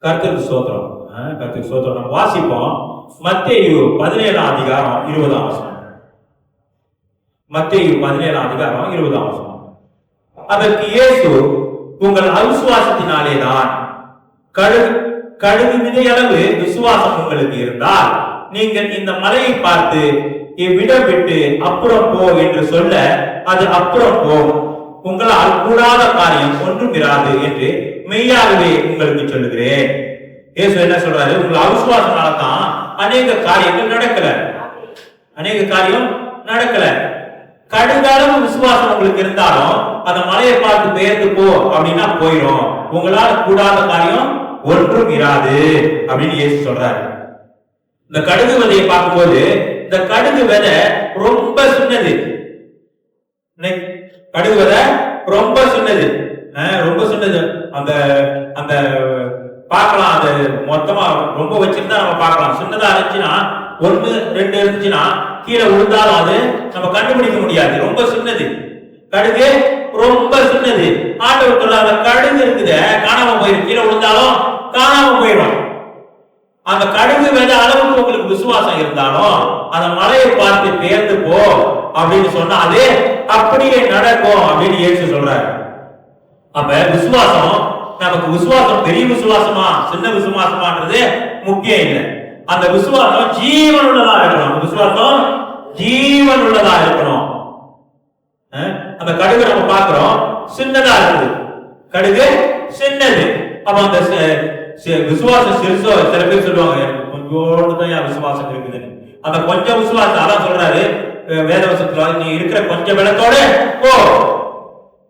கர்த்தருக்கு ஸ்தோத்திரம். கர்த்தருக்கு ஸ்தோத்திரம். நம்ம வாசிப்போம் மத்தேயு 17ஆம் அதிகாரம் 20ஆம் வசனம். மத்தேயு 17ஆம் அதிகாரம் 20ஆம் வசனம். அதற்கு இயேசு, உங்கள் அவிசுவாசத்தினாலே தான், கடுகு விதையளவு விசுவாசம் உங்களுக்கு இருந்தால் நீங்கள் இந்த மலையை பார்த்து இவ்விடம் விட்டு அப்புறம் போ என்று சொல்ல அது அப்புறம் போகும். உங்களால் கூடாத காரியம் ஒன்றும் இராது என்று மெய்யாகவே உங்களுக்கு சொல்லுகிறேன். இயேசு என்ன சொல்றாரு? உங்கள் அவிசுவாசனால்தான் அநேக காரியங்கள் நடக்கல. அநேக காரியம் நடக்கல. கடுகளவு விசுவாசம் உங்களுக்கு இருந்தாலும் அந்த மலையை பார்த்து பெயர்ந்து போ அப்படின்னா போயிடும். உங்களால் கூடாத காரியம் ஒன்றும் இராது அப்படின்னு இயேசு சொல்றாரு. இந்த கடுகு விதையை பார்க்கும்போது இந்த கடுகு விதை ரொம்ப சின்னது. கடுகு விதை ரொம்ப சின்னது, ரொம்ப சின்னது. அந்த அந்த பார்க்கலாம், அது மொத்தமா ரொம்ப வச்சிருந்தா நம்ம பார்க்கலாம். சின்னதா இருந்துச்சுன்னா, 1 2 இருந்துச்சுன்னா கீழே விழுந்தாலும் அது நம்ம கண்டுபிடிக்க முடியாது. ரொம்ப சின்னது கடுகு, ரொம்ப சின்னது. ஆண்டவர் சொல்ல அந்த கடுகு இருக்குது, காணாம போயிடும். கீழே விழுந்தாலும் காணாம போயிடும். அந்த கடுகு விதை அளவுக்கு உங்களுக்கு விசுவாசம் இருந்தாலும் அந்த மலையை பார்த்து பெயர்ந்து போ அப்படின்னு சொன்னா அது அப்படியே நடக்கும் அப்படின்னு இயேசு சொல்றாரு. அப்ப விசுவாசம், நமக்கு விசுவாசம் பெரிய விசுவாசமா சின்ன விசுவாசமான்றது முக்கியம் இல்லை. அந்த விசுவாசம் ஜீவன் உள்ளதா இருக்கணும். விசுவாசம் ஜீவன் உள்ளதா இருக்கணும். அந்த கடுகு நம்ம பார்க்கிறோம், சின்னதா இருக்குது. கடுகு சின்னது. அப்ப அந்த விசுவாசம் சிறுசோ, சில பேர் சொல்லுவாங்க கொஞ்சோண்டு தான் விசுவாசம் இருக்குது. அந்த கொஞ்சம் விசுவாசம், அதான் சொல்றாரு வேதவசத்துல, நீ இருக்கிற கொஞ்சம் பலத்தோட போ,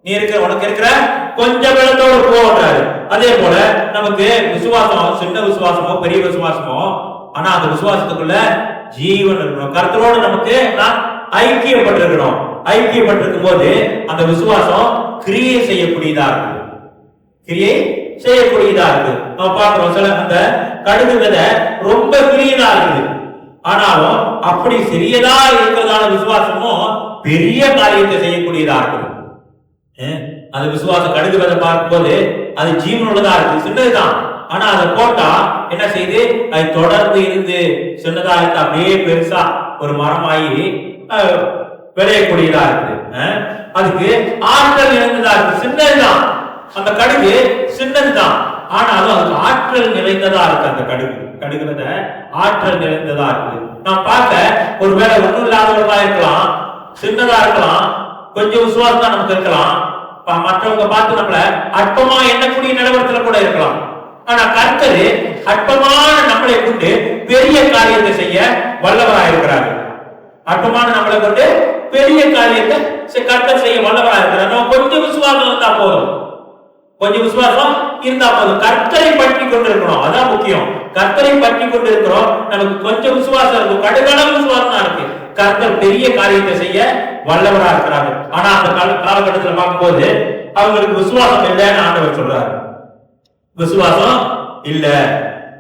நீ இருக்கிற உனக்கு இருக்கிற கொஞ்சம் பலத்தோடு போன்றாரு. அதே போல நமக்கு விசுவாசம் சின்ன விசுவாசமோ பெரிய விசுவாசமோ, ஆனா அந்த விசுவாசத்துக்குள்ள ஜீவன் இருக்கணும். கர்த்தரோடு நமக்கு ஐக்கியப்பட்டிருக்கணும். ஐக்கியப்பட்டிருக்கும் போது அந்த விசுவாசம் கிரியை செய்யக்கூடியதா இருக்கு. கிரியை செய்யக்கூடியதா இருக்கு. நம்ம பார்க்கிறோம் சில அந்த கடுகு விதை ரொம்ப கிரியதா இருக்குது. ஆனாலும் அப்படி சிறியதா இருக்கிறதான விசுவாசமும் பெரிய காரியத்தை செய்யக்கூடியதா இருக்குது. அந்த விசுவாசம் கடுகு விதை பார்க்கும்போது அது ஜீவன் உள்ளதா இருக்கு. சின்னதுதான், ஆனா அதை போட்டா என்ன செய்யுது? அது தொடர்ந்து இருந்து சின்னதா இருந்து அப்படியே பெருசா ஒரு மரமாயி விளையக்கூடியதா இருக்கு. அதுக்கு ஆற்றல் நிறைந்ததா இருக்கு. சின்னதுதான், அந்த கடுகு சின்னதுதான், ஆனாலும் அதுக்கு ஆற்றல் நிறைந்ததா இருக்கு. அந்த கடுகு விதை ஆற்றல் நிறைந்ததா இருக்கு. நான் பார்க்க ஒருவேளை ஒன்றும் இல்லாதவர்களா இருக்கலாம், சின்னதா இருக்கலாம், கொஞ்சம் விசுவாசம் தான் நமக்கு இருக்கலாம், மற்றவங்க பார்த்து நம்மள அற்பமா எண்ணக்கூடிய நிலவரத்துல கூட இருக்கலாம். ஆனா கர்த்தர் அற்பமான நம்மளை கொண்டு பெரிய காரியத்தை செய்ய வல்லவராக இருக்கிறார். அற்பமான நம்மளை கொண்டு பெரிய காரியத்தை கர்த்தர் செய்ய வல்லவராக இருக்கிறார். நம்ம கொஞ்சம் விசுவாசம் இருந்தா போதும், கொஞ்சம் விசுவாசம் இருந்தா போதும். கர்த்தரை பற்றி கொண்டு இருக்கணும், அதான் முக்கியம். கர்த்தரை பற்றி கொண்டு இருக்கிறோம், நமக்கு கொஞ்சம் விசுவாசம் இருக்கும், கடுகளவு விசுவாசம் இருக்கு. கர்த்தர் பெரிய காரியத்தை செய்ய வல்லவரா இருக்கிறாங்க. ஆனா அந்த காலகட்டத்தில் பார்க்கும்போது அவங்களுக்கு விசுவாசம் இல்லைன்னு ஆண்டவர் சொல்றாரு. விசுவாசம் இல்ல,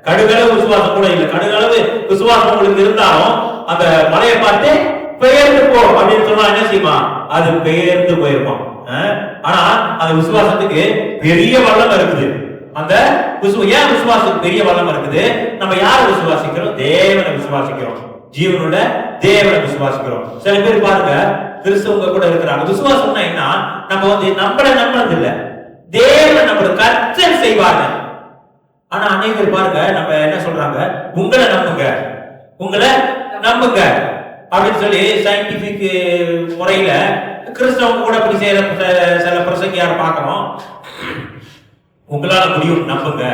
கடுகளவு விசுவாசம் கூட இல்ல. கடுகளவு விசுவாசம் உங்களுக்கு இருந்தாலும் அந்த மலையை பார்த்து பெயர்ந்து போ அப்படின்னு சொன்னா என்ன செய்யுமா? அது பெயர்ந்து போயிருப்பான். ஆனா அந்த விசுவாசத்துக்கு பெரிய வல்லம் இருக்குது. அந்த ஏன் விசுவாசத்துக்கு பெரிய வல்லம் இருக்குது? நம்ம யாரை விசுவாசிக்கிறோம்? தேவனை விசுவாசிக்கிறோம், ஜீவனோட தேவனை விசுவாசிக்கிறோம். சில பேர் பாருங்க கிறிஸ்தவங்க கூட இருக்கிறாங்க. விசுவாசம்னா என்ன? நம்ம நம்மள நம்புறது இல்ல, தேவனை நம்மளுக்கு கர்த்தர் செய்வாங்க. ஆனா அநேகர் பாருங்க நம்ம என்ன சொல்றாங்க? உங்களை நம்புங்க, உங்களை நம்புங்க அப்படின்னு சொல்லி சயின்டிபிக் முறையில கிறிஸ்தவங்க கூட இப்படி செய்யற சில பிரசங்கியார பார்க்கணும். உங்களால முடியும், நம்புங்க,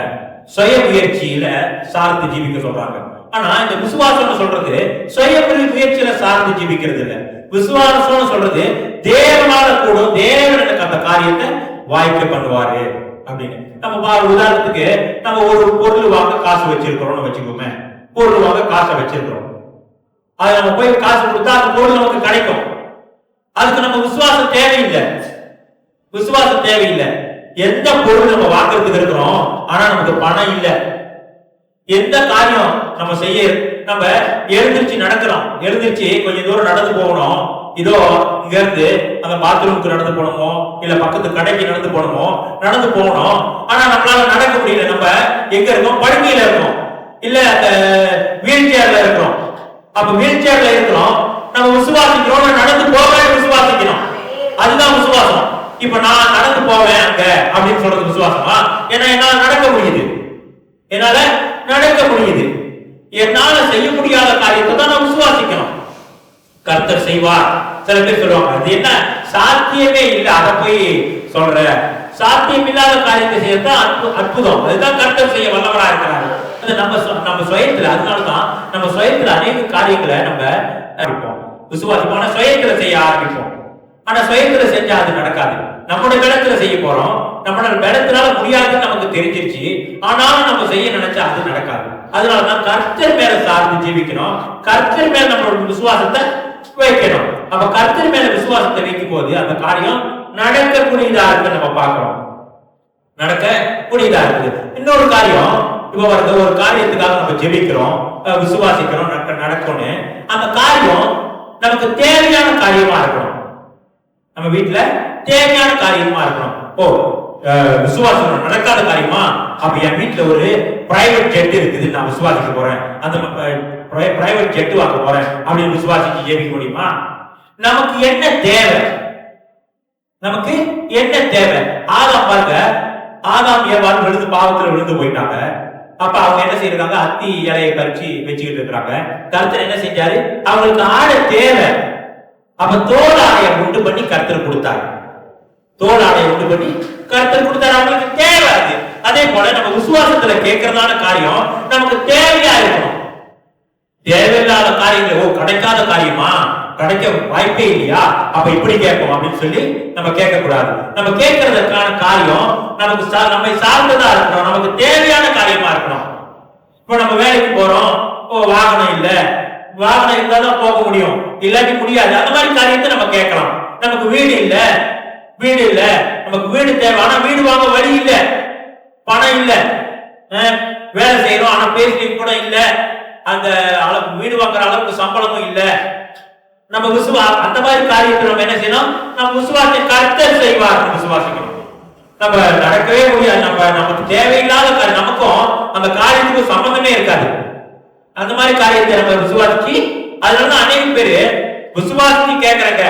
சுய முயற்சியில சார்ந்து ஜீவிக்க சொல்றாங்க. ஆனா இந்த விசுவாசம் சொல்றது சுய முயற்சியில சார்ந்து ஜீவிக்கிறது இல்ல. விசுவாசம் சொல்றது தேவனால கூடும், தேவன் எனக்கு அந்த காரியத்தை வாய்க்க பண்ணுவாரு அப்படின்னு. நம்ம உதாரணத்துக்கு நம்ம ஒரு பொருள் வாங்க காசு வச்சிருக்கிறோம்னு வச்சுக்கோமே, பொருள் வாங்க காசை வச்சிருக்கிறோம், அது நம்ம போய் காசு கொடுத்தா அந்த பொருள் நமக்கு கிடைக்கும். அதுக்கு நம்ம விசுவாசம் தேவையில்லை, விசுவாசம் தேவையில்லை. எந்த பொருள் நம்ம வாங்குறதுக்கு இருக்கிறோம், ஆனா நமக்கு பணம் இல்லை, எந்த காரியம் நம்ம செய்ய, நம்ம எழுந்திருச்சு நடக்கிறோம், எழுந்திருச்சு கொஞ்சம் தூரம் நடந்து போகணும், இதோ இங்க இருந்து அந்த பாத்ரூமுக்கு நடந்து போனோமோ இல்ல பக்கத்து கடைக்கு நடந்து போனோமோ நடந்து போகணும். ஆனா நம்மளால நடக்க முடியல. நம்ம எங்க இருக்கோம்? படுக்கையில இருக்கோம், இல்ல அந்த வீல் சேர்ல இருக்கிறோம். அப்ப வீல் சேர்ல இருக்கிறோம், நம்ம விசுவாசிக்கிறோம், நடந்து போவேன் விசுவாசிக்கிறோம். அதுதான் விசுவாசம். இப்ப நான் நடந்து போவேன் அங்க அப்படின்னு சொல்றது விசுவாசமா? ஏன்னா என்னால நடக்க முடியுது, என்னால நடக்க முடியுது. என்னால செய்ய முடியாத காரியத்தை தான் நான் விசுவாசிக்கணும். கர்த்தர் செய்வார். சில பேர் சொல்லுவாங்க அது என்ன சாத்தியமே இல்லை, அதை போய் சொல்ற. சாத்தியம் இல்லாத காரியத்தை செய்யறது அற்புதம். அதுதான் கர்த்தர் செய்ய வல்லவரா இருக்கிறார். நம்ம சுயத்துல, அதனாலதான் நம்ம சுயத்துல அநேக காரியங்களை நம்ம விசுவாசம் ஆனா சுயத்துல செய்ய ஆரம்பிப்போம். ஆனா சுயத்துல செஞ்சா அது நடக்காது. நம்மளோட பலத்துல செய்ய போறோம், நம்மளோட பலத்தினால முடியாதுன்னு நமக்கு தெரிஞ்சிருச்சு. ஆனாலும் நம்ம செய்ய நினைச்சா அது நடக்காது. அதனாலதான் கர்த்தர் மேல சார்ந்து ஜீவிக்கணும், கர்த்தர் மேல நம்மளோட விசுவாசத்தை வைக்கணும். அப்ப கர்த்தர் மேல விசுவாசத்தை வைக்கும் போது அந்த காரியம் நடக்கக்கூடியதா இருக்கு. நம்ம பார்க்கிறோம் நடக்க கூடியதா இருக்குது. இன்னொரு காரியம், இப்ப ஒரு காரியத்துக்காக நம்ம ஜெபிக்கிறோம், விசுவாசிக்கிறோம், நடக்கணும். அந்த காரியம் நமக்கு தேவையான காரியமா இருக்கணும். நம்ம வீட்டுல தேவையான காரியமா இருக்கணும். ஓ விசுவாசம் நடக்காத காரியமா? அப்ப என் வீட்டுல ஒரு பிரைவேட் ஜெட் இருக்குது, நான் விசுவாசிக்க போறேன், அந்த பிரைவேட் ஜெட் வாங்க போறேன் அப்படின்னு விசுவாசிச்சு ஜெபிக்க முடியுமா? நமக்கு என்ன தேவை? நமக்கு என்ன தேவை? ஆதாம் பாருங்க, ஆதாம் ஏவாள் விழுந்து பாவத்துல விழுந்து போயிட்டாங்க. அப்ப அவங்க என்ன செய்யறாங்க? அத்தி இலையை பறிச்சு வச்சுக்கிட்டு இருக்கிறாங்க. கர்த்தர் என்ன செஞ்சாரு? அவங்களுக்கு ஆடை தேவை. அப்ப தோல் ஆடையை உண்டு பண்ணி கர்த்தர் கொடுத்தாரு. தோல் ஆடையை உண்டு பண்ணி கர்த்தர் கொடுத்தாரு. அவங்களுக்கு தேவை அது. அதே போல நம்ம விசுவாசத்துல கேட்கறதான காரியம் நமக்கு தேவையா இருக்கணும். தேவையில்லாத காரியங்கள், ஓ கிடைக்காத காரியமா, கிடைக்க வாய்ப்பே இல்லையா, அப்ப இப்படி கேட்போம் அப்படின்னு சொல்லி நம்ம கேட்க கூடாது. நம்ம கேட்கறதுக்கான காரியம் நமக்கு நம்மை சார்ந்ததா இருக்கணும், நமக்கு தேவையான காரியமா இருக்கணும். இப்ப நம்ம வேலைக்கு போறோம், ஓ வாகனம் இல்ல, வாகனம் இருந்தாதான் போக முடியும், இல்லாட்டி முடியாது. அந்த மாதிரி காரியத்தை நம்ம கேட்கலாம். நமக்கு வீடு இல்ல, வீடு இல்ல, நமக்கு வீடு தேவை, ஆனா வீடு வாங்க வழி இல்ல, பணம் இல்ல, வேலை செய்யறோம் ஆனா பேசி கூட இல்ல, அந்த அளவுக்கு வீடு வாங்குற அளவுக்கு சம்பளமும் இல்ல. நம்ம அந்த மாதிரி காரியத்தை நம்ம என்ன செய்யணும்? நம்ம விசுவாசத்தை கர்த்தர் செய்வார் விசுவாசிக்கணும். நம்ம நடக்கவே முடியாது, நமக்கு தேவையில்லாத காரியம், நமக்கும் அந்த காரியத்துக்கு சம்பந்தமே இருக்காது. அந்த மாதிரி காரியத்தை நம்ம விசுவாசிச்சு, அதனாலதான் அநேக பேரு விசுவாசிச்சு கேட்கறாங்க,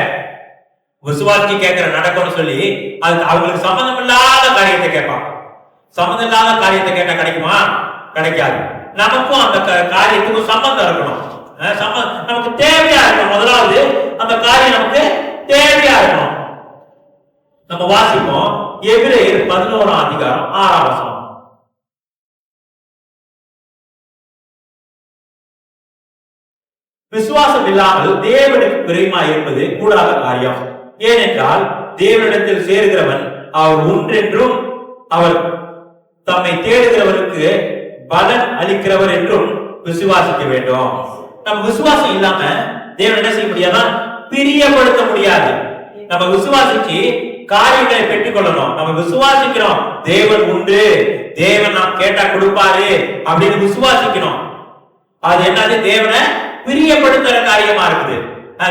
விசுவாசிச்சு கேட்கிற நடக்கும்னு சொல்லி அது அவங்களுக்கு சம்பந்தம் இல்லாத காரியத்தை கேட்பாங்க. சம்பந்தம் இல்லாத காரியத்தை கேட்டா கிடைக்குமா? கிடைக்காது. நமக்கும் அந்த காரியத்துக்கும் சம்பந்தம் இருக்கணும், நமக்கு தேவையா இருக்கணும். முதலாவது அந்த காரியம் நமக்கு தேவையா இருக்கணும். நம்ம வாசிப்போம் எபிரேயர் 11ஆம் அதிகாரம் 6ஆம் வசனம். விசுவாசம் இல்லாமல் தேவனுக்கு பிரியமா இருப்பது கூடாத காரியம். ஏனென்றால் தேவனிடத்தில் சேருகிறவன் அவர் ஒன்றென்றும் அவர் தம்மை தேடுகிறவருக்கு பலன் அளிக்கிறவர் என்றும் விசுவாசிக்க வேண்டும். நம்ம விசுவாசம் இல்லாம தேவன் என்ன செய்ய முடியாதா? பிரியப்படுத்த முடியாது. நம்ம விசுவாசிச்சு காரியங்களை பெற்றுக் கொள்ளணும். நம்ம விசுவாசிக்கிறோம் தேவன் உண்டு, தேவன் நாம் கேட்டா கொடுப்பாரு அப்படின்னு விசுவாசிக்கணும். அது என்னது? தேவனை பிரியப்படுத்துற காரியமா இருக்குது.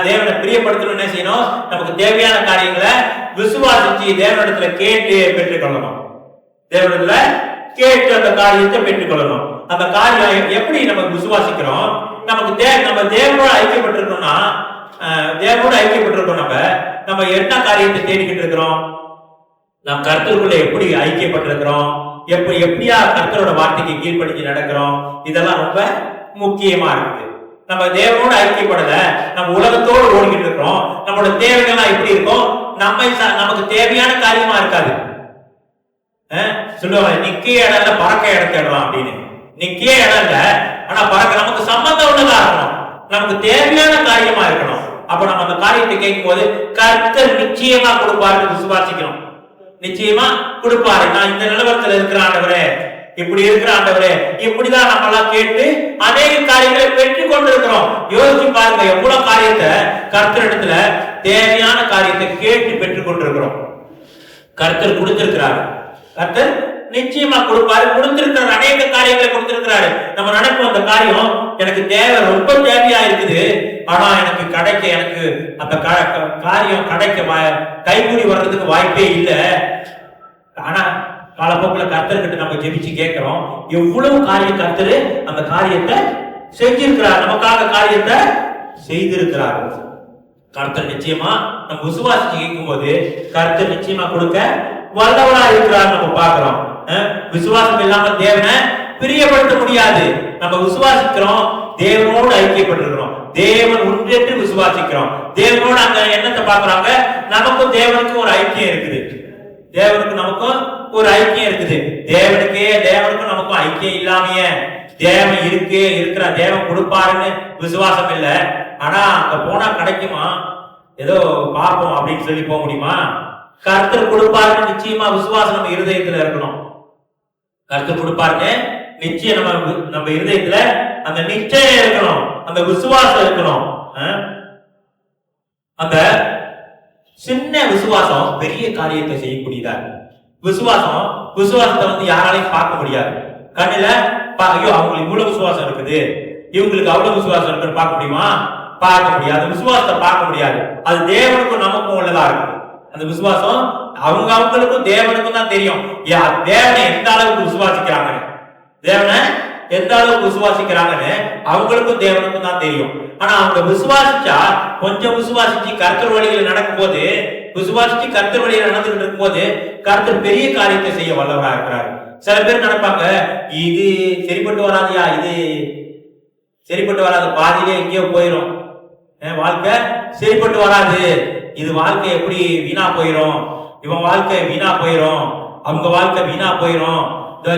தேவனை பிரியப்படுத்தணும் என்ன செய்யணும்? நமக்கு தேவையான காரியங்களை விசுவாசிச்சு தேவனிடத்துல கேட்டு பெற்றுக் கொள்ளணும். தேவனிடத்துல கேட்டு அந்த காரியத்தை பெற்றுக் கொள்ளணும். அந்த காரியம் எப்படி நம்ம விசுவாசிக்கிறோம்? நமக்கு நம்ம தேவனோட ஐக்கியப்பட்டிருக்கோம்னா, தேவனோட ஐக்கியப்பட்டிருக்கோம். நம்ம என்ன காரியத்தை தேடிக்கிட்டு இருக்கிறோம்? நாம் கர்த்தருக்குள்ள எப்படி ஐக்கியப்பட்டிருக்கிறோம்? எப்படியா கர்த்தரோட வார்த்தைக்கு கீழ்ப்படிஞ்சு நடக்கிறோம்? இதெல்லாம் ரொம்ப முக்கியமா இருக்குது. நம்ம தேவனோட ஐக்கியப்படல, நம்ம உலகத்தோடு ஓடிக்கிட்டு இருக்கிறோம். நம்மளோட தேவைகள்லாம் எப்படி இருக்கும்? நமக்கு தேவையான காரியமா இருக்காது. சொல்லுவாங்க நிக்கிய இடம் இல்ல பறக்க இடம் தேடலாம் அப்படின்னு. நிக்கிய இடம் இல்ல, ஆனா பறக்க நமக்கு சம்பந்தம் உள்ளதா இருக்கணும், நமக்கு தேவையான காரியமா இருக்கணும். அப்ப நம்ம அந்த காரியத்தை கேட்கும் போது கர்த்தர் நிச்சயமா கொடுப்பாரு விசுவாசிக்கணும். நிச்சயமா கொடுப்பாரு. நான் இந்த நிலவரத்துல இருக்கிற ஆண்டவரே, இப்படி இருக்கிற ஆண்டவரே, இப்படிதான் நம்ம எல்லாம் கேட்டு அநேக காரியங்களை பெற்றுக் கொண்டிருக்கிறோம். யோசிச்சு பாருங்க, எவ்வளவு காரியத்தை கர்த்தரிடத்துல தேவையான காரியத்தை கேட்டு பெற்றுக் கொண்டிருக்கிறோம். கர்த்தர் கொடுத்திருக்கிறார், கர்த்தர் நிச்சயமா கொடுப்பாரு. கொடுத்திருக்கிறார், அநேக காரியங்களை கொடுத்திருக்கிறாரு. நம்ம நினைப்போம் அந்த காரியம் எனக்கு தேவை, ரொம்ப தேவையா இருக்குது, ஆனா எனக்கு கிடைக்க, எனக்கு அந்த காரியம் கிடைக்க கைகூடி வர்றதுக்கு வாய்ப்பே இல்லை. ஆனா காலப்போக்கில் கர்த்தர்கிட்ட நம்ம ஜெபிச்சு கேட்கிறோம், எவ்வளவு காரியம் கர்த்தர் அந்த காரியத்தை செஞ்சிருக்கிறார், நமக்காக காரியத்தை செய்திருக்கிறார். கர்த்தர் நிச்சயமா நம்ம விசுவாசிச்சு கேட்கும் போது கர்த்தர் நிச்சயமா கொடுக்க வல்லவரா இருக்கிறார். நம்ம பார்க்கிறோம். விசுவாசம் இல்லாம தேவனை பிரியப்படுத்த முடியாது. நம்ம விசுவாசிக்கிறோம், தேவனோடு ஐக்கியப்பட்டிருக்கிறோம், தேவன் ஒன்றென்று விசுவாசிக்கிறோம், தேவனோடு அங்க என்னத்தை பார்க்கறாங்க, நமக்கும் தேவனுக்கும் ஒரு ஐக்கியம் இருக்குது. தேவனுக்கும் நமக்கும் ஒரு ஐக்கியம் இருக்குது. தேவனுக்கும் நமக்கும் ஐக்கியம் இல்லாமையே தேவன் இருக்கிற தேவன் கொடுப்பாருன்னு விசுவாசம் இல்லை. ஆனா அங்க போனா கிடைக்குமா, ஏதோ பார்ப்போம் அப்படின்னு சொல்லி போக முடியுமா? கர்த்தர் கொடுப்பாருன்னு நிச்சயமா விசுவாசம் நம்ம இருதயத்துல இருக்கணும். கர்த்தர் கொடுப்பாருன்னு நிச்சயம் நம்ம இருதயத்துல அந்த நிச்சயம் இருக்கணும், அந்த விசுவாசம் இருக்கணும். அந்த சின்ன விசுவாசம் பெரிய காரியத்தை செய்யக்கூடியதா. விசுவாசத்தை வந்து யாராலையும் பார்க்க முடியாது. கண்ணுல ஐயோ அவங்களுக்கு இவ்வளவு விசுவாசம் இருக்குது, இவங்களுக்கு அவ்வளவு விசுவாசம் இருக்குன்னு பார்க்க முடியுமா? பார்க்க முடியாது. விசுவாசத்தை பார்க்க முடியாது. அது தேவனுக்கும் நமக்கும் உள்ளதா இருக்கு. அந்த விசுவாசம் அவங்களுக்கும் தேவனுக்கும் தான் தெரியும். தேவனை எந்த அளவுக்கு விசுவாசிக்கிறாங்கன்னு, தேவனை எந்த அளவுக்கு விசுவாசிக்கிறாங்கன்னு அவங்களுக்கும் தேவனுக்கும் தான் தெரியும். ஆனா அவங்க விசுவாசிச்சா, கொஞ்சம் விசுவாசிச்சு கர்த்தர் வழியில் நடக்கும் போது, விசுவாசிச்சு கர்த்தர் வழியில் நடந்துட்டு இருக்கும் போது கர்த்தர் பெரிய காரியத்தை செய்ய வல்லவரா இருக்கிறார். சில பேர் நினைப்பாங்க, இது சரிப்பட்டு வராதியா, இது சரிப்பட்டு வராது, பாதியிலே எங்கேயோ போயிடும், வாழ்க்கை சரிப்பட்டு வராது, இது வாழ்க்கை எப்படி வீணா போயிரும், இவன் வாழ்க்கை வீணா போயிரும், அவங்க வாழ்க்கை வீணா போயிரும்,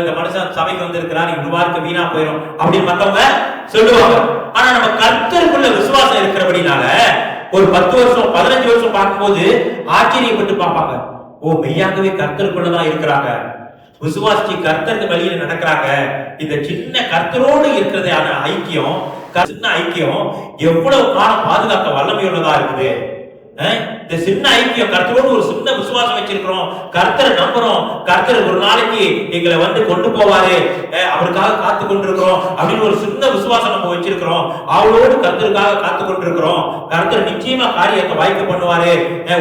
இந்த மனுஷன் சபைக்கு வந்திருக்கிறார், இந்த வாழ்க்கை வீணா போயிரும் அப்படின்னு மத்தவங்க சொல்லுவாங்க. ஆனா நம்ம கர்த்தருக்குள்ள விசுவாசம் இருக்கிறபடினால ஒரு 10 வருஷம் 15 வருஷம் பார்க்கும்போது ஆச்சரியப்பட்டு பார்ப்பாங்க, ஓ மெய்யாகவே கர்த்தருக்குள்ளதான் இருக்கிறாங்க, விசுவாசி கர்த்தருக்கு வழியில நடக்கிறாங்க. இந்த சின்ன கர்த்தரோடு இருக்கிறதான ஐக்கியம், சின்ன ஐக்கியம் எவ்வளவு காலம் பாதுகாக்க வல்லமையுள்ளதா இருக்குது. இந்த சின்ன ஐக்கியம், கர்த்தரோடு ஒரு சின்ன விசுவாசம் வச்சிருக்கிறோம், கர்த்தரை நம்புறோம், கர்த்தர் ஒரு நாளைக்கு எங்களை வந்து கொண்டு போவாரு, அவருக்காக காத்து கொண்டிருக்கிறோம் அப்படின்னு ஒரு சின்ன விசுவாசம் நம்ம வச்சிருக்கிறோம். அவளோடு கர்த்தருக்காக காத்து கொண்டிருக்கிறோம். கர்த்தர் நிச்சயமா காரியத்தை வாய்க்க பண்ணுவாரு.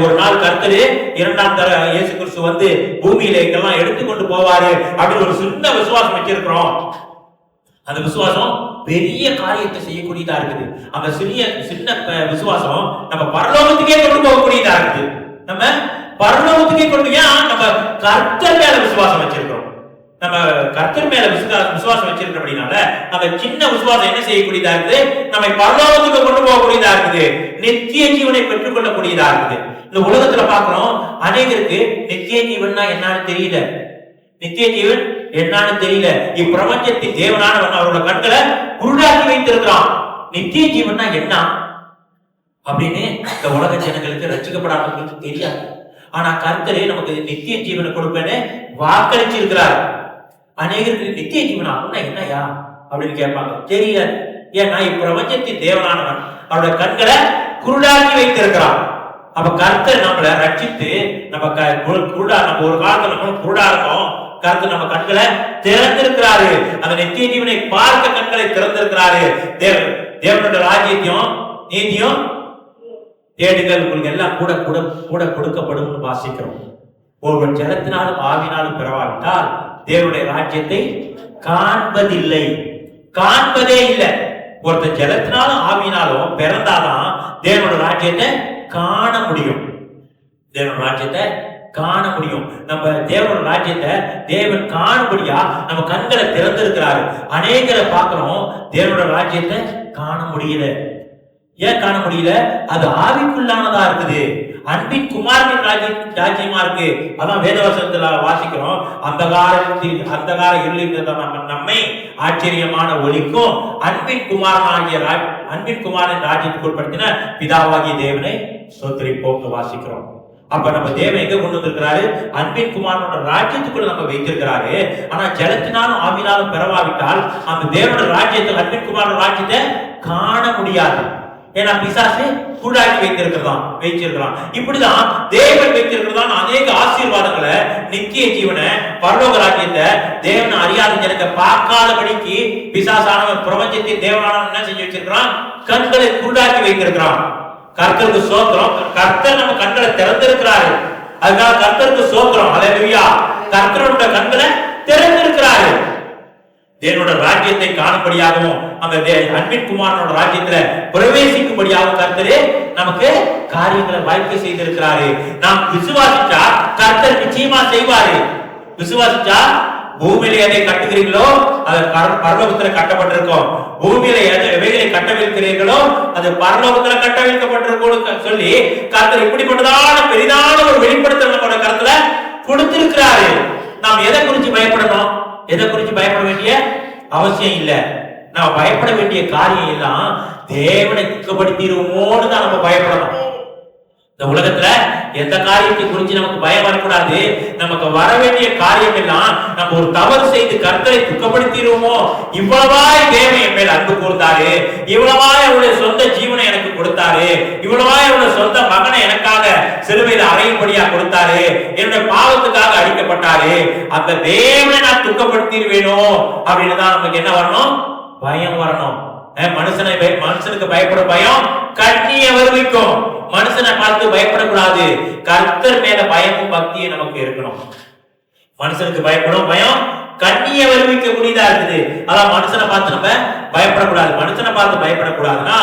ஒரு நாள் கர்த்தர் 2ஆம் தர இயேசு கிறிஸ்து வந்து பூமியில எங்கெல்லாம் எடுத்துக்கொண்டு போவாரு அப்படின்னு ஒரு சின்ன விசுவாசம் வச்சிருக்கிறோம். அந்த விசுவாசம் பெரிய காரியத்தை செய்யக்கூடியதா இருக்குது. அந்த சின்ன விசுவாசம் நம்ம பரலோகத்துக்கே கொண்டு போகக்கூடியதா இருக்குது. நம்ம பரலோகத்துக்கே கொண்டு, ஏன் நம்ம கர்த்தர் மேல விசுவாசம் வச்சிருக்கிறோம், நம்ம கர்த்தர் மேல விசுவாசம் வச்சிருக்கிறபடினால அந்த சின்ன விசுவாசம் என்ன செய்யக்கூடியதா இருக்குது, நம்ம பரலோகத்துக்கு கொண்டு போகக்கூடியதா இருக்குது, நித்திய ஜீவனை பெற்றுக் கொள்ளக்கூடியதா இருக்குது. இந்த உலகத்துல பாக்குறோம், அநேகருக்கு நித்திய ஜீவன்னா என்னன்னு தெரியல, நித்திய ஜீவன் என்னன்னு தெரியல. இப்பிரபஞ்சத்தின் தேவனானவன் அவரோட கண்களை குருடாக்கி வைத்திருக்கிறான். நித்திய ஜீவன்னா என்ன அப்படின்னு இந்த உலக ஜனங்களுக்கு ரட்சிக்கப்படாதவங்களுக்கு தெரியாது. ஆனா கர்த்தரே நமக்கு நித்திய ஜீவனை கொடுப்பேன்னு வாக்களிச்சிருக்கிறார். அநேகருக்கு நித்திய ஜீவனா அப்படின்னா என்னையா அப்படின்னு கேட்பாங்க, தெரியாது. ஏன்னா இப்பிரபஞ்சத்தின் தேவனானவன் அவரோட கண்களை குருடாக்கி வைத்திருக்கிறான். அப்ப கர்த்தர் நம்மளை ரட்சித்து நம்ம ஒரு காலத்துல நம்ம குருடா இருக்கோம், கர்த்தர் நம்ம கண்களை திறந்திருக்கிறாரு. அந்த நித்திய ஜீவனை பார்க்க கண்களை திறந்திருக்கிறாரு. தேவனுடைய ராஜ்யத்தையும் நீதியும் தேடுகள் உங்களுக்கு எல்லாம் கூட கூட கூட கொடுக்கப்படும் வாசிக்கிறோம். ஒருவன் ஜலத்தினாலும் ஆவினாலும் பிறவாவிட்டால் தேவனுடைய ராஜ்யத்தை காண்பதில்லை, காண்பதே இல்லை. ஒருத்தர் ஜலத்தினாலும் ஆவினாலும் பிறந்தாதான் தேவனுடைய ராஜ்யத்தை காண முடியும், தேவனுடைய ராஜ்யத்தை காண முடியும். நம்ம தேவனோட ராஜ்யத்தை தேவன் காணும்படியா நம்ம கண்களை திறந்திருக்கிறாரு. அநேகரை பார்க்கிறோம், தேவனோட ராஜ்யத்தை காண முடியல. ஏன் காண முடியல? அது ஆவிக்குள்ளானதா இருக்குது, அன்பின் குமாரனின் ராஜ்யமா இருக்கு. அதான் வேதவசனத்துல வாசிக்கிறோம், அந்த கால இருளில் நம்மை ஆச்சரியமான ஒளிக்கும் அன்பின் குமாரனின் ராஜ்யத்துக்கு உட்படுத்தின பிதாவாகிய தேவனை ஸ்தோத்திரிப்போம் வாசிக்கிறோம். அப்ப நம்ம தேவன் எங்க கொண்டு வந்திருக்கிறாரு? அன்பின் குமாரனோட ராஜ்யத்துக்குள்ள நம்ம வைத்திருக்கிறாரு. ஆனா ஜலத்தினாலும் ஆவினாலும் பெறவாவிட்டால் அந்த தேவனோட ராஜ்யத்தை, அன்பின் குமாரனோட ராஜ்யத்தை காண முடியாது. ஏன்னா பிசாசு கூடாக்கி வைத்திருக்கிறான். இப்படிதான் தேவன் வைத்திருக்கிறதான் அநேக ஆசீர்வாதங்களை, நித்திய ஜீவனை, பரலோக ராஜ்யத்தை, தேவனை அறியாத ஜனத்தை பார்க்காதபடிக்கு பிசாசானவன் பிரபஞ்சத்தின் தேவனானவன் என்ன செஞ்சு வச்சிருக்கிறான்? கண்களை குருடாக்கி வைத்திருக்கிறான். கர்த்தருக்கு சோத்திரம். கர்த்தர் நம்ம கண்களை திறந்திருக்கிறாரு. அதுக்காக கர்த்தருக்கு சோத்திரம். அல்லேலூயா. கர்த்தருடைய கண்களை திறந்திருக்கிறாரு. தேவனோட ராஜ்யத்தை காணும்படியாகவும் அந்த அன்பின் குமாரனோட ராஜ்யத்துல பிரவேசிக்கும்படியாகவும் கர்த்தரே நமக்கு காரியங்களை வாய்ப்பு செய்திருக்கிறாரு. நாம் விசுவாசிச்சா கர்த்தர் நிச்சயமா செய்வாரு. விசுவாசிச்சா பூமியில எதை கட்டுகிறீர்களோ அது பரலோகத்துல கட்டப்பட்டிருக்கும். பூமியில எவைகளை கட்டவிழ்க்கிறீர்களோ அது பரலோகத்துல கட்டவிழ்க்கப்பட்டிருக்கும் சொல்லி கர்த்தர் இப்படிப்பட்டதான பெரிதான ஒரு வெளிப்படுத்தல் நம்மளோட கருத்துல கொடுத்திருக்கிறாரு. நாம் எதை குறிச்சு பயப்படணும்? எதை குறிச்சு பயப்பட வேண்டிய அவசியம் இல்ல. நம்ம பயப்பட வேண்டிய காரியம் எல்லாம் தேவனை துக்கப்படுத்திடுவோம்னு தான் நம்ம பயப்படணும். இந்த உலகத்துல எந்த காரியத்தை குறிச்சு நமக்கு பயம் வரக்கூடாது. நமக்கு வர வேண்டிய காரியம் எல்லாம் நம்ம ஒரு தவறு செய்து கர்த்தரை துக்கப்படுத்திடுவோமோ, இவ்வளவாய் தேவன் என் மேல் அன்பு கூர்ந்தாரு, இவ்வளவாய் அவருடைய சொந்த ஜீவனை எனக்கு கொடுத்தாரு, இவ்வளவாய் அவருடைய சொந்த மகனை எனக்காக சிலுவையில அறையும்படியா கொடுத்தாரு, என்னுடைய பாவத்துக்காக அடிக்கப்பட்டாரு, அந்த தேவனை நான் துக்கப்படுத்திடுவேனோ அப்படின்னு தான் நமக்கு என்ன வரணும்? பயம் வரணும். மனுஷனுக்கு பயப்பட பயம் கண்ணிய வருவிக்கும். மனுஷனை பார்த்து பயப்படக்கூடாது. கர்த்தர் மேல பயமும் பக்தியும் நமக்கு இருக்கணும். மனுஷனுக்கு பயப்படும் பயம் கண்ணிய வருவிக்க கூடியதா இருக்குது. அதான் மனுஷனை பார்த்து நம்ம பயப்படக்கூடாது. மனுஷனை பார்த்து பயப்படக்கூடாதுன்னா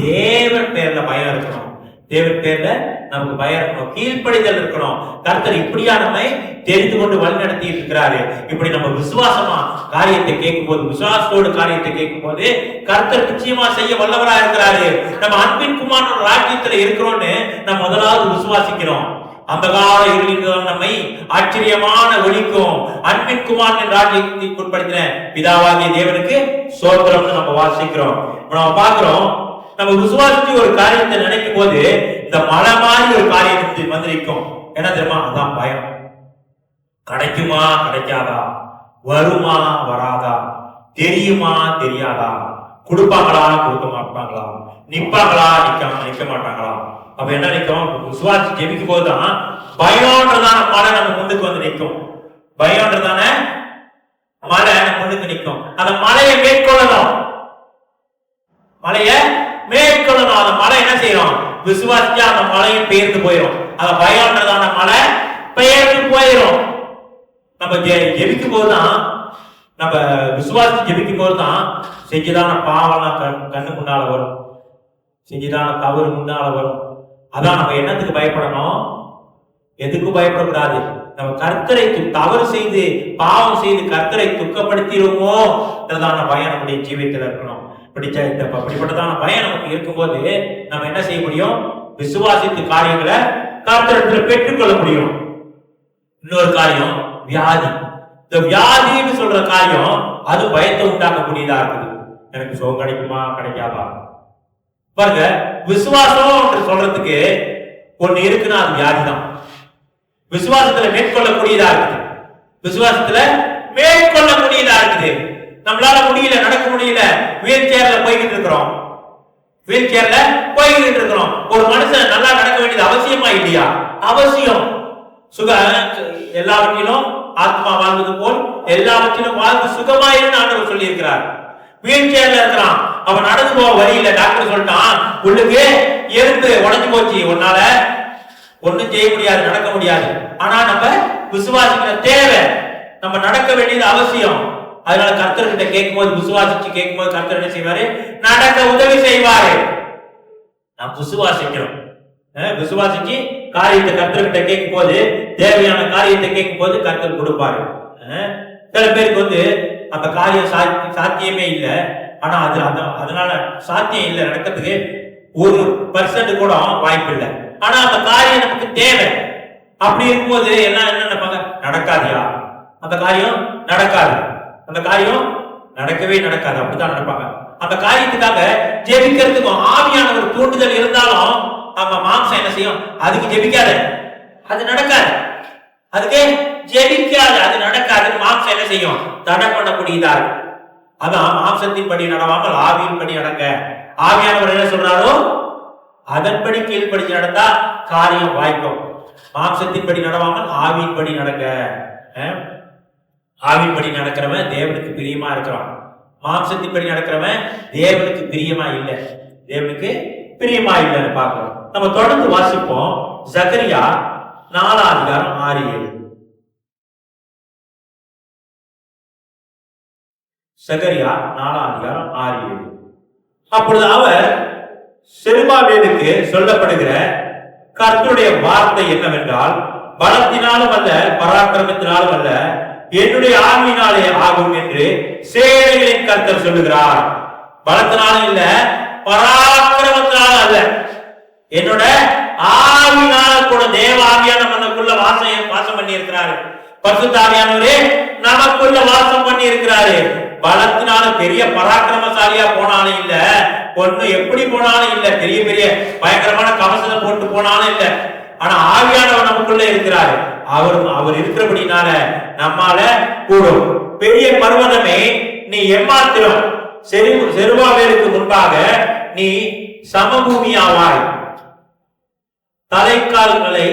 தேவன் பேர்ல பயம் இருக்கணும். தேவன் பேர்ல நமக்கு பயம் இருக்கணும், கீழ்ப்படிதல் இருக்கணும். கர்த்தர் இப்படியா நம்மை தெரிந்து கொண்டு வழி நடத்தி இருக்கிறாரு. இப்படி நம்ம விசுவாசமா காரியத்தை கேட்கும் போது, விசுவாசத்தோடு காரியத்தை கேட்கும் போது கர்த்தர் நிச்சயமா செய்ய வல்லவரா இருக்கிறாரு. நம்ம அன்பின் குமாரன் ராஜ்யத்துல இருக்கிறோம்னு நம்ம முதலாவது விசுவாசிக்கிறோம். அந்த கால இருளின் நம்மை ஆச்சரியமான ஒளிக்கும் அன்பின் குமாரன் ராஜ்யத்துக்கு உட்படுத்தின பிதாவாகிய தேவனுக்கு சோத்திரம்னு நம்ம வாசிக்கிறோம். நம்ம பாக்குறோம், நம்ம விசுவாசிச்சு ஒரு காரியத்தை நினைக்கும் போது இந்த மலை மாதிரி ஒரு காரியத்தை வந்து நிற்கும். என்ன தெரியுமா? அதான் பயம். கிடைக்குமா கிடைக்காதா, வருமா வராதா, தெரியுமா தெரியாதா, கொடுப்பாங்களா கொடுக்க மாட்டாங்களா, நிப்பாங்களா நிக்க மாட்டாங்களா. அப்ப என்ன நிற்கும்? விசுவாசி ஜெபிக்கும் போதுதான் பயம்ன்றதான மலை நம்ம முன்னுக்கு வந்து நிற்கும். பயம்ன்றதான மலை நம்ம முன்னுக்கு நிற்கும். அந்த மலையை மேற்கொள்ளணும். மலையை மேற்கொள்ளணும். அந்த மலை என்ன செய்யறோம்? விசுவாசிச்சா அந்த மலையும் பெயர்ந்து போயிடும். அந்த பயம்ன்றதான மலை பெயர்ந்து போயிடும். நம்ம ஜெபிக்கும் போதுதான், நம்ம விசுவாசிச்சு ஜெபிக்கும் போதுதான் செஞ்சுதான பாவம்லாம் கண்ணு முன்னால வரும், செஞ்சுதான தவறு முன்னால வரும். அதான் நம்ம என்னத்துக்கு பயப்படணும்? எதுக்கும் பயப்படக்கூடாது. நம்ம கர்த்தரை தவறு செய்து பாவம் செய்து கர்த்தரை துக்கப்படுத்திடுவோமோ பயம் நம்முடைய ஜீவியத்தில் இருக்கணும். அப்படிப்பட்டதான பயம் நமக்கு இருக்கும்போது நம்ம என்ன செய்ய முடியும்? விசுவாசித்து காரியங்களை கர்த்தரிடத்தில் பெற்றுக்கொள்ள முடியும். இன்னொரு காரியம் வியாதி. இந்த வியாதின்னு சொல்ற காரியம் அது பயத்தை உண்டாக்கக்கூடியதா இருக்குது. எனக்கு சுகம் கிடைக்குமா கிடைக்காதா? பாருங்க, விசுவாசம் சொல்றதுக்கு ஒண்ணு இருக்குன்னா அது வியாதி தான். விசுவாசத்துல மேற்கொள்ளக்கூடியதா இருக்குது. விசுவாசத்துல மேற்கொள்ளக்கூடியதா இருக்குது. நம்மளால முடியல, நடக்க முடியல, வீல் சேர்ல போய்கிட்டு இருக்கிறோம். வீல் சேர்ல போய்கிட்டு இருக்கிறோம். ஒரு மனுஷன் நல்லா நடக்க வேண்டியது அவசியமா இல்லையா? அவசியம். எல்லாவற்றிலும் ஆத்மா வாழ்வது போல் எல்லாவற்றிலும் வாழ்ந்து சுகமாயிருந்து ஆண்டவர் சொல்லி இருக்கிறார். வீல் சேர்ல இருக்கிறான், அவன் நடந்து போக வழியில டாக்டர் சொல்லிட்டான், உள்ளுக்கு எலும்பு உடஞ்சு போச்சு, உன்னால ஒண்ணும் செய்ய முடியாது, நடக்க முடியாது. ஆனா நம்ம விசுவாசிக்கிற தேவை, நம்ம நடக்க வேண்டியது அவசியம். அதனால கர்த்தர்கிட்ட கேட்கும் போது, விசுவாசிச்சு கேட்கும் போது கர்த்தர் என்ன செய்வாரு? நடக்க உதவி செய்வாரு. நாம் விசுவாசிக்கிறோம். விசுவாசிச்சு காரியத்தை கர்த்தர்கிட்ட கேட்கும் போது, தேவையான காரியத்தை கேட்கும் போது கர்த்தர் கொடுப்பாரு. சில பேருக்கு வந்து அந்த காரியம் சாத்தியமே இல்லை, ஆனா அதனால சாத்தியம் இல்லை நடக்கிறதுக்கு 1% கூட வாய்ப்பு இல்லை. ஆனா அந்த காரியம் நமக்கு தேவை. அப்படி இருக்கும்போது என்ன நினைப்பாங்க? நடக்காதியா, அந்த காரியம் நடக்காது, அந்த காரியம் நடக்கவே நடக்காது, அப்படித்தான் நினைப்பாங்க. அந்த காரியத்துக்காக ஜெபிக்கிறதுக்கும் ஆவியானவர் தூண்டுதல் இருந்தாலும் நம்ம மாம்சம் என்ன செய்யும்? அதுக்கு ஜெபிக்காத, அது நடக்காது, அதுக்கு ஜெபிக்காது, அது நடக்காது. மாம்சம் என்ன செய்யும்? தடை பண்ணக்கூடியதா இருக்கு. அதான் மாம்சத்தின் படி நடவாமல் ஆவியின் படி நடங்க ஆவியானவர் என்ன சொல்றாரோ அதன்படி கீழ்ப்படிச்சு நடந்தா காரியம் வாய்க்கும். மாம்சத்தின்படி நடவாமல் ஆவியின்படி நடக்க. ஆவியின்படி நடக்கிறவன் தேவனுக்கு பிரியமா இருக்கிறான். மாம்சத்தின்படி நடக்கிறவன் தேவனுக்கு பிரியமா இல்லை. தேவனுக்கு பிரியமா இல்லைன்னு பார்க்கிறோம். நம்ம தொடர்ந்து வாசிப்போம். சகரியா 4:6. சகரியா 4:6. அப்பொழுது அவர் செருபாபேலுக்கு சொல்லப்படுகிற கர்த்தருடைய வார்த்தை என்னவென்றால், பலத்தினாலும் அல்ல பராக்கிரமத்தினாலும் அல்ல, என்னுடைய ஆவியினாலே ஆகும் என்று சேனைகளின் கர்த்தர் சொல்லுகிறார். பலத்தினாலும் இல்ல, பராக்கிரமத்தினாலும் அல்ல, என்னோட ஆவியினால கூட. தேவ ஆவியான நமக்குள்ள வாசம் பண்ணி இருக்கிறாரு. பரிசுத்த ஆவியானவரே நமக்குள்ள வாசம் பண்ணி இருக்கிறாரு. பலத்தினால பெரிய பராக்கிரமசாலியா போனாலும் இல்ல, ஒண்ணு எப்படி போனாலும் இல்ல, பெரிய பெரிய பயங்கரமான கவசத்தை போட்டு போனாலும் இல்ல, ஆனா ஆவியானவர் நமக்குள்ள இருக்கிறாரு. அவர் இருக்கிறபடினால நம்மால கூடும். பெரிய பர்வதமே நீ எம்மாத்திரம் செருபாபேலுக்கு முன்பாக நீ சமபூமியாவாய். தலைக்கால்களை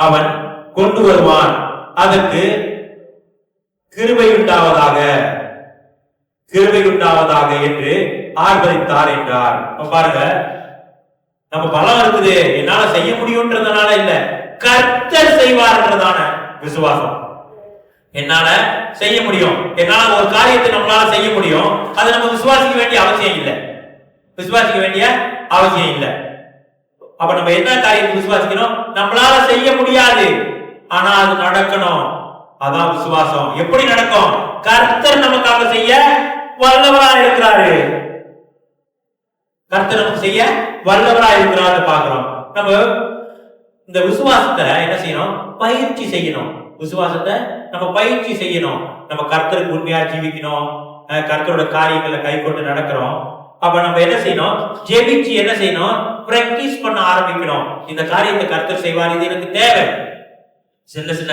அவன் கொண்டு வருவான். அதற்கு கிருபை உண்டாவதாக என்று ஆர்ப்பரித்தார் என்றார். பாருங்க, நம்ம பலம் இருக்குது, என்னால செய்ய முடியும்ன்றதுனால இல்ல, கர்த்தர் செய்வார்ன்றதான விசுவாசம். என்னால செய்ய முடியும், என்னால ஒரு காரியத்தை நம்மளால செய்ய முடியும், அதை நம்ம விசுவாசிக்க வேண்டிய அவசியம் இல்லை. அப்ப நம்ம என்ன காரியத்தை விசுவாசிக்கணும்? நம்மளால செய்ய முடியாது, ஆனா அது நடக்கணும். அதான் விசுவாசம். எப்படி நடக்கும்? கர்த்தர் நமக்காக செய்ய வல்லவராக இருக்கிறாரு. கர்த்தர் நமக்கு செய்ய வல்லவராக இருக்கிறாரு பார்க்கிறோம். நம்ம இந்த விசுவாசத்தை என்ன செய்யணும்? பயிற்சி செய்யணும். விசுவாசத்தை நம்ம பயிற்சி செய்யணும். நம்ம கர்த்தருக்கு உண்மையா ஜீவிக்கணும். கர்த்தரோட காரியங்களை கை கொண்டு நடக்கிறோம். அப்ப நம்ம என்ன செய்யணும்? ஜெபிச்சு என்ன செய்யணும்? பிராக்டிஸ் பண்ண ஆரம்பிக்கணும். இந்த காரியத்தை கர்த்தர் செய்வார், இது எனக்கு தேவை. சின்ன சின்ன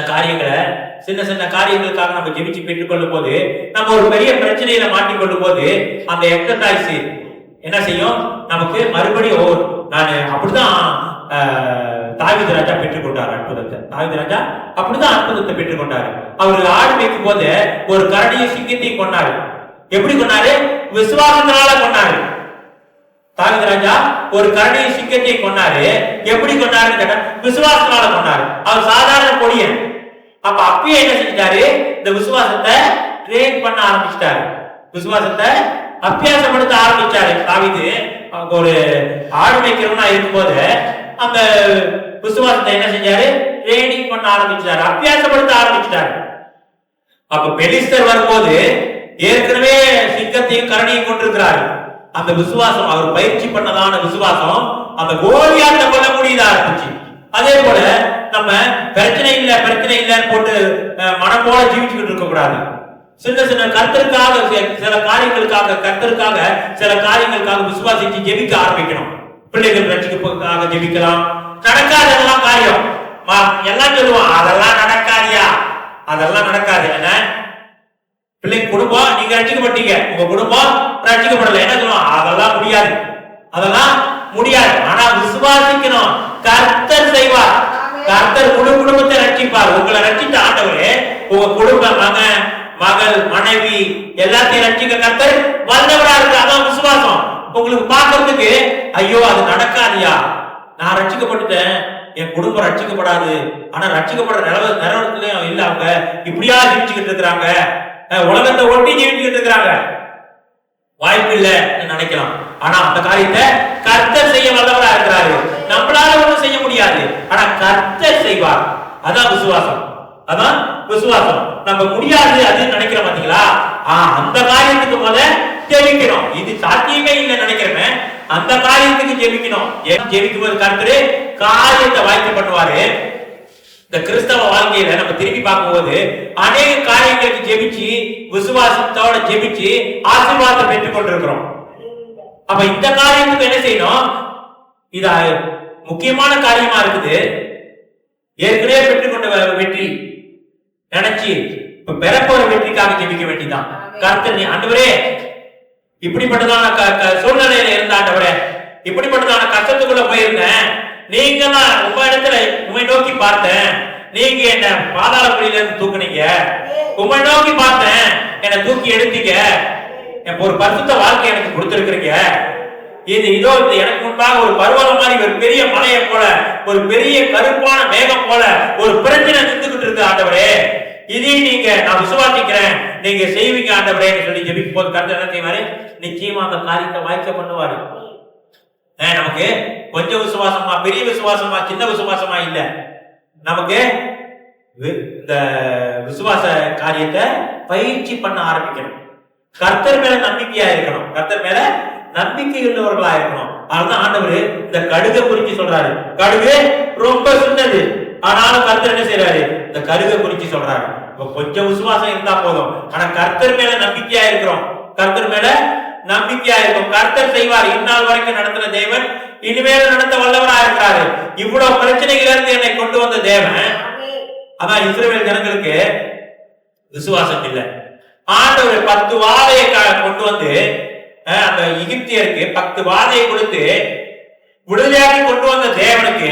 காரியங்களுக்காக நம்ம ஜெபிச்சு பெற்றுக் கொள்ளும் போது, நம்ம ஒரு பெரிய பிரச்சனையில மாட்டிக்கொள்ளும் போது, அந்த எக்ஸசைஸ் என்ன செய்யும்? நமக்கு மறுபடியும் நான் அப்படிதான் தாவீது ராஜா பெற்றுக்கொண்டார் அற்புதத்தை. தாவீது ராஜா அப்படிதான் அற்புதத்தை பெற்றுக்கொண்டாரு. அவரு ஆடு மேய்க்கும் போது ஒரு கரடியை சிங்கத்தையும் கொண்டாரு. எப்படி கொண்டாரு? விசுவாசத்தினால கொண்டாரு. தாவீது ராஜா ஒரு கரடியை சிங்கத்தையும் கொண்டாரு. எப்படி கொண்டாருன்னு கேட்டா விசுவாசத்தினால கொண்டாரு. அவர் சாதாரண பொடியன். அப்ப அப்பயே என்ன செஞ்சிட்டாரு? இந்த விசுவாசத்தை ட்ரெயின் பண்ண ஆரம்பிச்சிட்டாரு. விசுவாசத்தை அபியாசப்படுத்த ஆரம்பிச்சாரு. தாவீது ஒரு ஆடு மேய்க்கிறவனா இருக்கும்போது அந்த விசுவாசத்தை என்ன செஞ்சாரு? ட்ரெயினிங் பண்ண ஆரம்பிச்சாரு, அபியாசப்படுத்த ஆரம்பிச்சிட்டாரு. அப்ப பெலிஸ்தர் வரும்போது ஏற்கனவே சிங்கத்தையும் கரடியையும் கொண்டிருக்கிறாரு. அந்த விசுவாசம், அவர் பயிற்சி பண்ணதான விசுவாசம் அந்த கோலியாத்தை கொல்ல முடியுதா இருந்துச்சு. அதே போல நம்ம பிரச்சனை இல்லைன்னு போட்டு மனம் போல ஜீவிச்சுக்கிட்டு இருக்க கூடாது. சின்ன சின்ன கர்த்தருக்காக சில காரியங்களுக்காக விசுவாசிச்சு ஜெபிக்க ஆரம்பிக்கணும். பிள்ளைகள் ரட்சிப்புக்காக ஜெபிக்கலாம். நடக்காதெல்லாம் காரியம் எல்லாம் சொல்லுவான், அதெல்லாம் நடக்காதியா, அதெல்லாம் நடக்காது. என்ன பிள்ளைங்க குடும்பம் நீங்க ரட்சிக்கப்பட்டீங்க, உங்க குடும்பம் ரட்சிக்கப்படல, என்ன சொல்லுவான்? அதெல்லாம் முடியாது. ஆனா விசுவாசிக்கணும். கர்த்தர் செய்வார். கர்த்தர் குடும்பத்தை ரட்சிப்பார். உங்களை ரட்சித்த ஆண்டவரே உங்க குடும்ப மகள் மனைவி எல்லாத்தையும் ரட்சிக்க கர்த்தர் வல்லவரா இருக்கு. அதான் விசுவாசம். உங்களுக்கு பார்க்கறதுக்கு ஐயோ அது நடக்காதியா, நான் ரட்சிக்கப்பட்டுட்டேன், என் குடும்பம் ரட்சிக்கப்படாது, ஆனா ரட்சிக்கப்படுற நிலவரத்துலயும் இல்ல, அவங்க இப்படியா ஜீவிச்சுக்கிட்டு இருக்கிறாங்க, உலகத்தை ஒட்டி ஜீவிச்சுக்கிட்டு இருக்கிறாங்க, வாய்ப்பு இல்லை நினைக்கலாம். ஆனா அந்த காரியத்தை கர்த்தர் செய்ய வல்லவரா இருக்கிறாரு. நம்மளால ஒன்றும் செய்ய முடியாது, ஆனா கர்த்தர் செய்வார். அதான் விசுவாசம். நம்ம முடியாது அதுன்னு நினைக்கிறோம் பாத்தீங்களா? அந்த காரியத்துக்கு ஜெபிக்கணும். இது சாத்தியமே இல்லை நினைக்கிறேன், அந்த காரியத்துக்கு ஜெபிக்கணும். ஜெபிக்கும் போது கர்த்தர் காரியத்தை வாய்ப்பு பண்ணுவாரு. இந்த கிறிஸ்தவ வாழ்க்கையில நம்ம திரும்பி பார்க்கும்போது அநேக காரியங்களுக்கு ஜெபிச்சு விசுவாசத்தோட ஜெபிச்சு ஆசீர்வாதத்தை பெற்றுக் கொண்டிருக்கிறோம். அப்ப இந்த காரியத்துக்கு என்ன செய்யணும்? இது முக்கியமான காரியமா இருக்குது. ஏற்கனவே பெற்றுக்கொண்ட வெற்றி நினைச்சு இப்ப பெறப்போற வெற்றிக்காக ஜெபிக்க வேண்டியதான். கர்த்தர் நீ ஆண்டவரே இப்படிப்பட்டதான சூழ்நிலையில இருந்த ஆண்டவரே, இப்படிப்பட்டதான கஷ்டத்துக்குள்ள போயிருந்தேன், நீங்க தான் உங்க இடத்துல உண்மை நோக்கி பார்த்தேன், நீங்க என்ன பாதாள குழியில இருந்து தூக்குனீங்க, உண்மை நோக்கி பார்த்தேன், என்ன தூக்கி எடுத்தீங்க, ஒரு பரிசுத்த வாழ்க்கை எனக்கு கொடுத்திருக்கிறீங்க. இது இதோ எனக்கு முன்பாக ஒரு பர்வதம் மாதிரி ஒரு பெரிய மலையை போல, ஒரு பெரிய கருப்பான மேகம் போல ஒரு பிரச்சனை நின்றுகிட்டு இருக்கு ஆண்டவரே, இதையும் நீங்க நான் விசுவாசிக்கிறேன், நீங்க செய்வீங்க ஆண்டவரே சொல்லி ஜெபிக்கும் போது கர்த்தர் என்ன செய்வாரு? நிச்சயமா அந்த காரியத்தை வாய்க்க பண்ணுவாரு. நமக்கு கொஞ்சம் விசுவாசமா, பெரிய விசுவாசமா, சின்ன விசுவாசமா இல்ல, நமக்கு இந்த விசுவாச காரியத்தை பயிற்சி பண்ண ஆரம்பிக்கணும். கர்த்தர் மேல நம்பிக்கையா இருக்கணும், கர்த்தர் மேல நம்பிக்கை உள்ளவர்களா இருக்கணும். அதுதான் ஆண்டவர் இந்த கடுகை குறிச்சு சொல்றாரு. கடுகு ரொம்ப சின்னது, ஆனாலும் கர்த்தர் என்ன செய்யறாரு? இந்த கடுகை குறிச்சு சொல்றாரு. கொஞ்சம் விசுவாசம் இருந்தா போதும், ஆனா கர்த்தர் மேல நம்பிக்கையா இருக்கிறோம், கர்த்தர் மேல நம்பிக்கையா இருக்கும். கர்த்தர் செய்வார். இந்நாள் வரைக்கும் நடத்தின தேவன் இனிமேல் நடத்த வல்லவரா இருக்கிறாரு. இவ்வளவு பிரச்சனைகள் இருந்து என்னை கொண்டு வந்த தேவன். அதான் இஸ்ரவேல் ஜனங்களுக்கு விசுவாசம் இல்லை. ஆண்டவர் 10 வாதையை கொண்டு வந்து அந்த எகிப்தியருக்கு 10 வாதையை கொடுத்து விடுதலையாக்கி கொண்டு வந்த தேவனுக்கு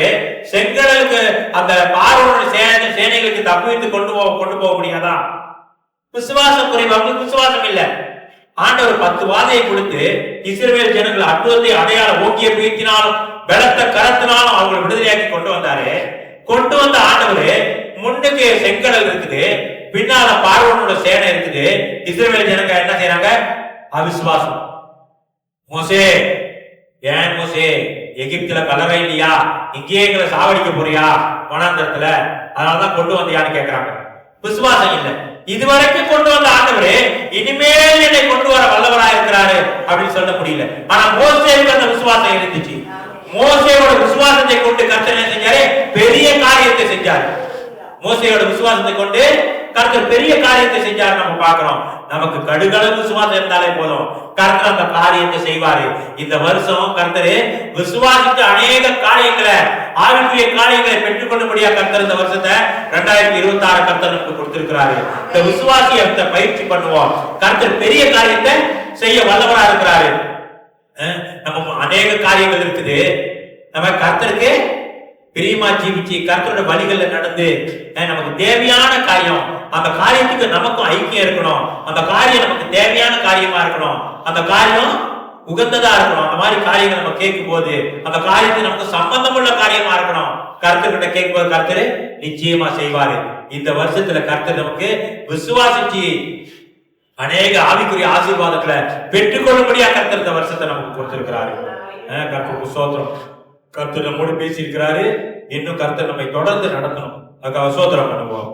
செங்கடலுக்கு அந்த பார்வோனுடைய சேனைகளுக்கு தப்புவித்து கொண்டு போக முடியாதா? விசுவாசம் குறைவு, அவங்களுக்கு விசுவாசம் இல்லை. ஆண்டவர் 10 வாதையை கொடுத்து இஸ்ரவேல் ஜனங்கள் அற்புதத்தை அடையாளம் ஓக்கிய பீத்தினாலும் பலத்த கரத்தினாலும் அவங்களை விடுதலையாக்கி கொண்டு வந்தாரு. கொண்டு வந்த ஆண்டவர் முன்னுக்கு செங்கடல் இருக்குது, பின்னால பார்வோனோட சேனை இருக்குது. இஸ்ரவேல் ஜனங்க என்ன செய்யறாங்க? அவிசுவாசம். மோசே, ஏன் மோசே எகிப்துல கலவை இல்லையா? இங்கேயே எங்களை சாவடிக்க போறியா வனாந்தரத்துல? அதனாலதான் கொண்டு வந்தியான்னு கேட்கிறாங்க. விசுவாசம் இல்லை. இதுவரைக்கும் கொண்டு வந்த ஆண்டவரே இனிமேல் என்னை கொண்டு வர வல்லவரா இருக்கிறாரு அப்படின்னு சொல்ல முடியல. ஆனா மோசேவுக்கு அந்த விசுவாசம் இருந்துச்சு. மோசேயோட விசுவாசத்தை கொண்டு கர்த்தர் என்ன செஞ்சாரு? பெரிய காரியத்தை செஞ்சாரு. மோசேயோட விசுவாசத்தை கொண்டு கர்த்தர் பெரிய காரியத்தை செஞ்சாரு. நம்ம பார்க்கிறோம். நமக்கு கடுகளவு விசுவாசம் இருந்தாலே போதும், கர்த்தர் அந்த காரியத்தை செய்வாரு. இந்த வருஷம் கர்த்தர் விசுவாசித்த அநேக காரியங்களை, ஆவிக்குரிய காரியங்களை பெற்றுக்கொள்ளும்படியா கர்த்தர் இந்த வருஷத்தை 2026 கர்த்தர் நமக்கு கொடுத்திருக்கிறாரு. இந்த விசுவாசியத்தை பயிற்சி பண்ணுவோம். கர்த்தர் பெரிய காரியத்தை செய்ய வல்லவரா இருக்கிறாரு. நம்ம அநேக காரியங்கள் இருக்குது. நம்ம கர்த்தருக்கு பிரியமா ஜீவிச்சு கர்த்தரோட வழிகள்ல நடந்து நமக்கு தேவையான காரியம், அந்த காரியத்துக்கு நமக்கும் ஐக்கியம் இருக்கணும். அந்த காரியம் நமக்கு தேவையான காரியமா இருக்கணும். அந்த காரியம் உகந்ததா இருக்கணும். அந்த மாதிரி காரியங்கள் நம்ம கேட்கும் போது அந்த காரியத்துக்கு நமக்கு சம்பந்தம் உள்ள காரியமா இருக்கணும். கர்த்தர்கிட்ட கேட்கும் போது கர்த்தர் நிச்சயமா செய்வாரு. இந்த வருஷத்துல கர்த்தர் நமக்கு விசுவாசிச்சு அநேக ஆவிக்குரிய ஆசீர்வாதங்களை பெற்றுக்கொள்ளும்படியா கர்த்தர் இந்த வருஷத்தை நமக்கு கொடுத்திருக்கிறாரு. கர்த்தருக்கு ஸ்தோத்திரம். கர்த்தர் நம்மோடு பேசி இருக்கிறாரு. இன்னும் கர்த்தர் நம்மை தொடர்ந்து நடத்தணும். அதுக்காக ஸ்தோத்திரம் பண்ணுவோம்.